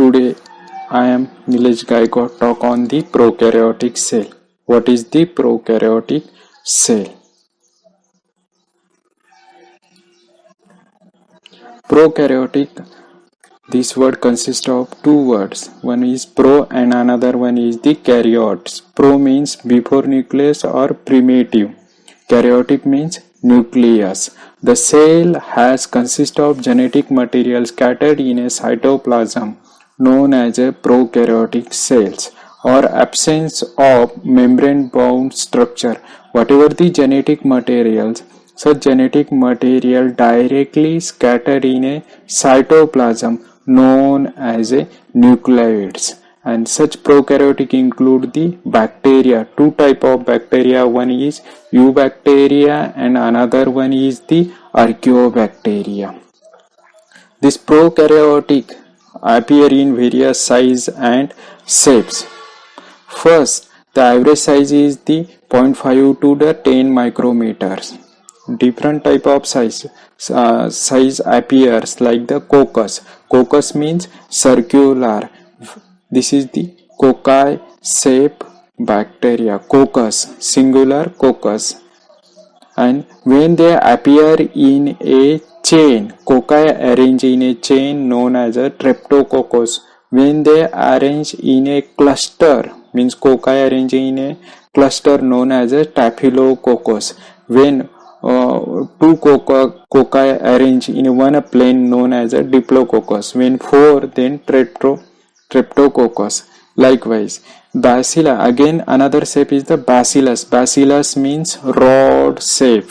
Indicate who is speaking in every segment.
Speaker 1: Today I am Nilesh Gaikwad talk on the prokaryotic cell. What is the prokaryotic cell? Prokaryotic, this word consists of two words. One is pro and another one is the karyotes. Pro means before nucleus or primitive. Karyotic means nucleus. The cell has consist of genetic material scattered in a cytoplasm known as a prokaryotic cells or absence of membrane bound structure. Whatever the genetic materials, such genetic material directly scattered in a cytoplasm known as a nucleoids. And such prokaryotic include the bacteria. Two type of bacteria, one is eubacteria and another one is the archaeobacteria. This prokaryotic appear in various size and shapes. First, the average size is the 0.5 to the 10 micrometers. Different type of size appears like the coccus. Coccus means circular. This is the cocci shape bacteria. Coccus, singular coccus. And when they appear in a chain, cocci arrange in a chain known as a streptococcus. When they arrange in a cluster, means cocci arrange in a cluster known as a staphylococcus. When two cocci arrange in one plane known as a diplococcus. When four, then streptococcus. Likewise, bacilla, again another shape is the bacillus. Bacillus means rod shape.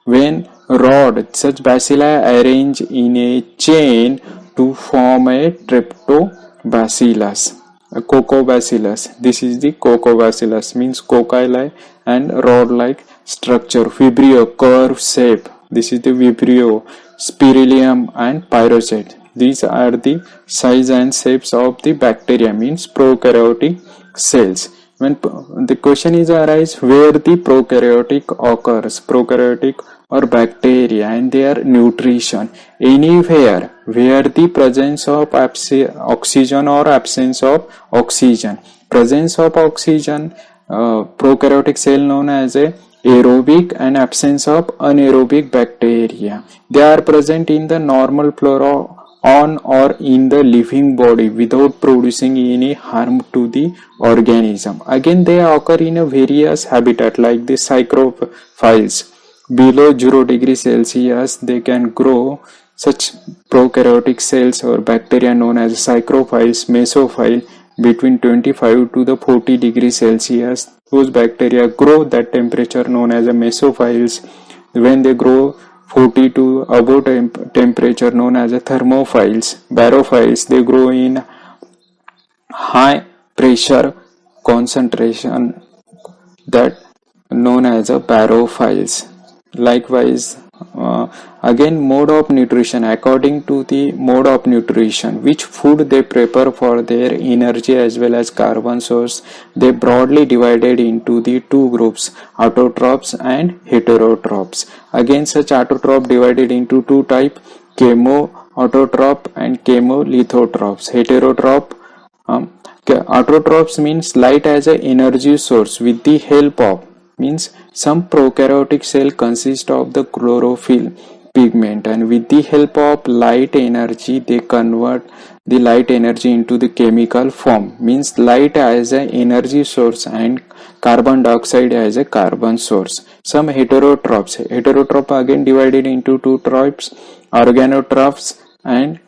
Speaker 1: When rod, such bacilli arrange in a chain to form a streptobacillus. Coccobacillus. This is the coccobacillus, means cocci-like and rod-like structure. Vibrio, curve shape. This is the vibrio. Spirillum and pyrocyte. These are the size and shapes of the bacteria, means prokaryotic cells. When the question is arise where the prokaryotic occurs, prokaryotic or bacteria and their nutrition, anywhere where the presence of oxygen or absence of oxygen. Presence of oxygen, prokaryotic cell known as a aerobic, and absence of anaerobic bacteria. They are present in the normal flora on or in the living body without producing any harm to the organism. Again, they occur in a various habitat like the psychrophiles. Below 0 degree Celsius, they can grow. Such prokaryotic cells or bacteria known as psychrophiles, mesophile, between 25 to the 40 degree Celsius. Those bacteria grow that temperature known as a mesophiles. When they grow 40 to above temperature known as a thermophiles. Barophiles, they grow in high pressure concentration, that known as a barophiles. Likewise, again mode of nutrition, according to the mode of nutrition, which food they prepare for their energy as well as carbon source, they broadly divided into the two groups, autotrophs and heterotrophs. Again, such autotroph divided into two types, chemoautotroph and chemolithotrophs. Heterotroph, autotrophs means light as an energy source with the help of, means some prokaryotic cell consist of the chlorophyll pigment, and with the help of light energy they convert the light energy into the chemical form, means light as an energy source and carbon dioxide as a carbon source. Some heterotrophs again divided into two types, organotrophs and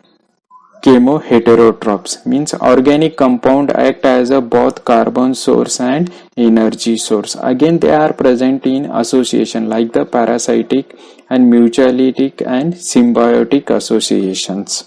Speaker 1: chemoheterotrophs, means organic compound act as a both carbon source and energy source. Again, they are present in association like the parasitic and mutualistic and symbiotic associations.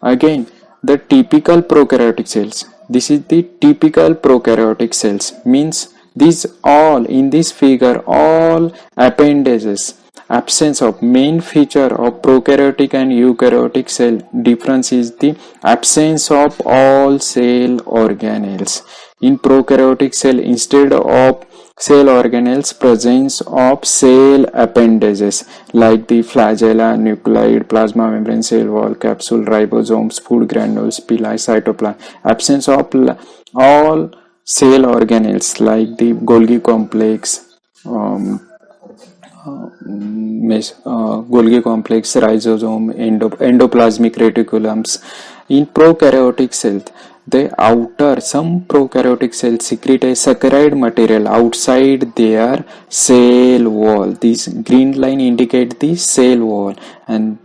Speaker 1: Again, the typical prokaryotic cells. This is the typical prokaryotic cells, means these all in this figure all appendages. Absence of main feature of prokaryotic and eukaryotic cell difference is the absence of all cell organelles. In prokaryotic cell, instead of cell organelles, presence of cell appendages like the flagella, nucleid, plasma membrane, cell wall, capsule, ribosomes, food granules, villi, cytoplasm. Absence of all cell organelles like the Golgi complex, Golgi complex, rhizosome, endoplasmic reticulums. In prokaryotic cells, some prokaryotic cells secrete a saccharide material outside their cell wall. This green line indicates the cell wall, and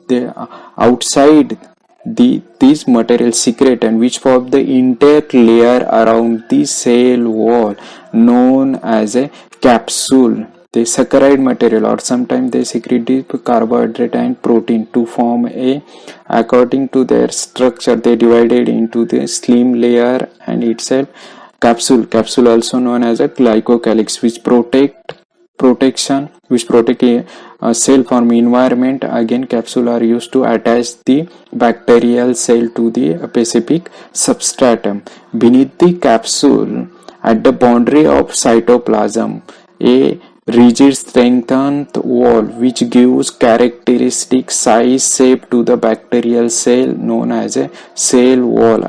Speaker 1: the outside these materials secrete and which form the intact layer around the cell wall known as a capsule. The saccharide material, or sometimes they secrete the carbohydrate and protein to form a, according to their structure, they divided into the slim layer and itself capsule also known as a glycocalyx, which protect a cell from environment. Again, capsule are used to attach the bacterial cell to the specific substratum. Beneath the capsule, at the boundary of cytoplasm, a rigid strengthened wall which gives characteristic size shape to the bacterial cell known as a cell wall.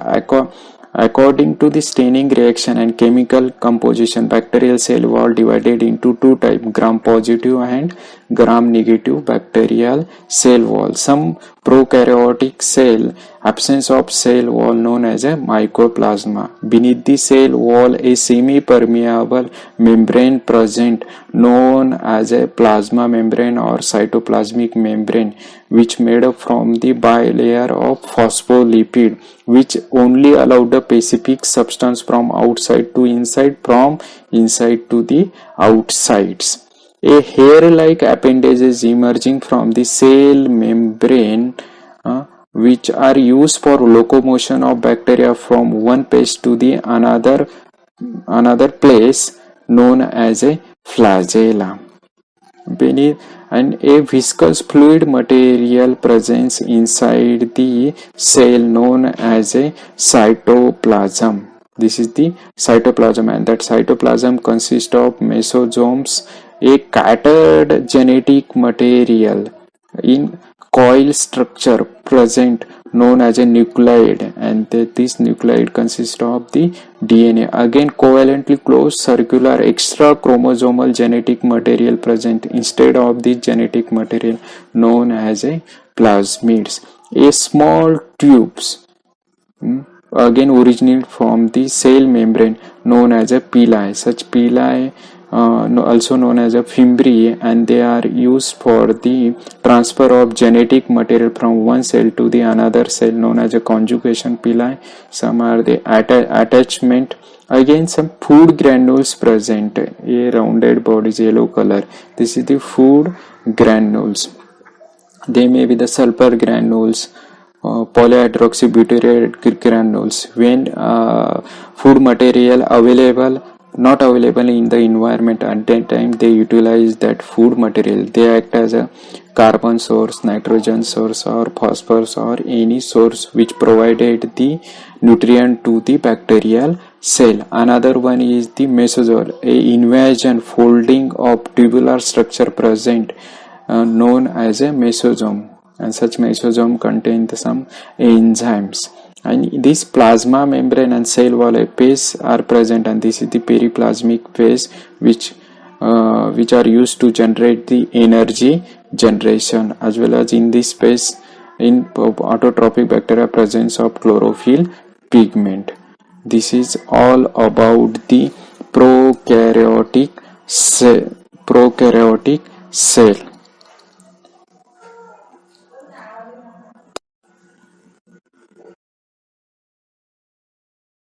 Speaker 1: According to the staining reaction and chemical composition, bacterial cell wall divided into two types, gram positive and gram negative bacterial cell wall. Some prokaryotic cell, absence of cell wall known as a mycoplasma. Beneath the cell wall, a semi-permeable membrane present known as a plasma membrane or cytoplasmic membrane, which made up from the bilayer of phospholipid, which only allowed the specific substance from outside to inside, from inside to the outsides. A hair-like appendage is emerging from the cell membrane, which are used for locomotion of bacteria from one place to the another place known as a flagella. Beneath, and a viscous fluid material presents inside the cell known as a cytoplasm. This is the cytoplasm, and that cytoplasm consists of mesosomes, a scattered genetic material in coil structure present known as a nucleid, and this nucleid consists of the DNA. Again, covalently closed circular extra chromosomal genetic material present instead of the genetic material known as a plasmids. A small tubes again originate from the cell membrane known as a pili. Such pili also known as a fimbriae, and they are used for the transfer of genetic material from one cell to the another cell known as a conjugation pili. Some are the attachment. Again, some food granules present, a rounded bodies, yellow color. This is the food granules. They may be the sulfur granules, polyhydroxybutyrate granules. When food material not available in the environment at that time, they utilize that food material. They act as a carbon source, nitrogen source, or phosphorus, or any source which provided the nutrient to the bacterial cell. Another one is the mesozoal, a invasion folding of tubular structure present known as a mesosome, and such mesosome contains some enzymes. And this plasma membrane and cell wall phase are present, and this is the periplasmic phase which are used to generate the energy generation, as well as in this phase in autotrophic bacteria presence of chlorophyll pigment. This is all about the prokaryotic cell.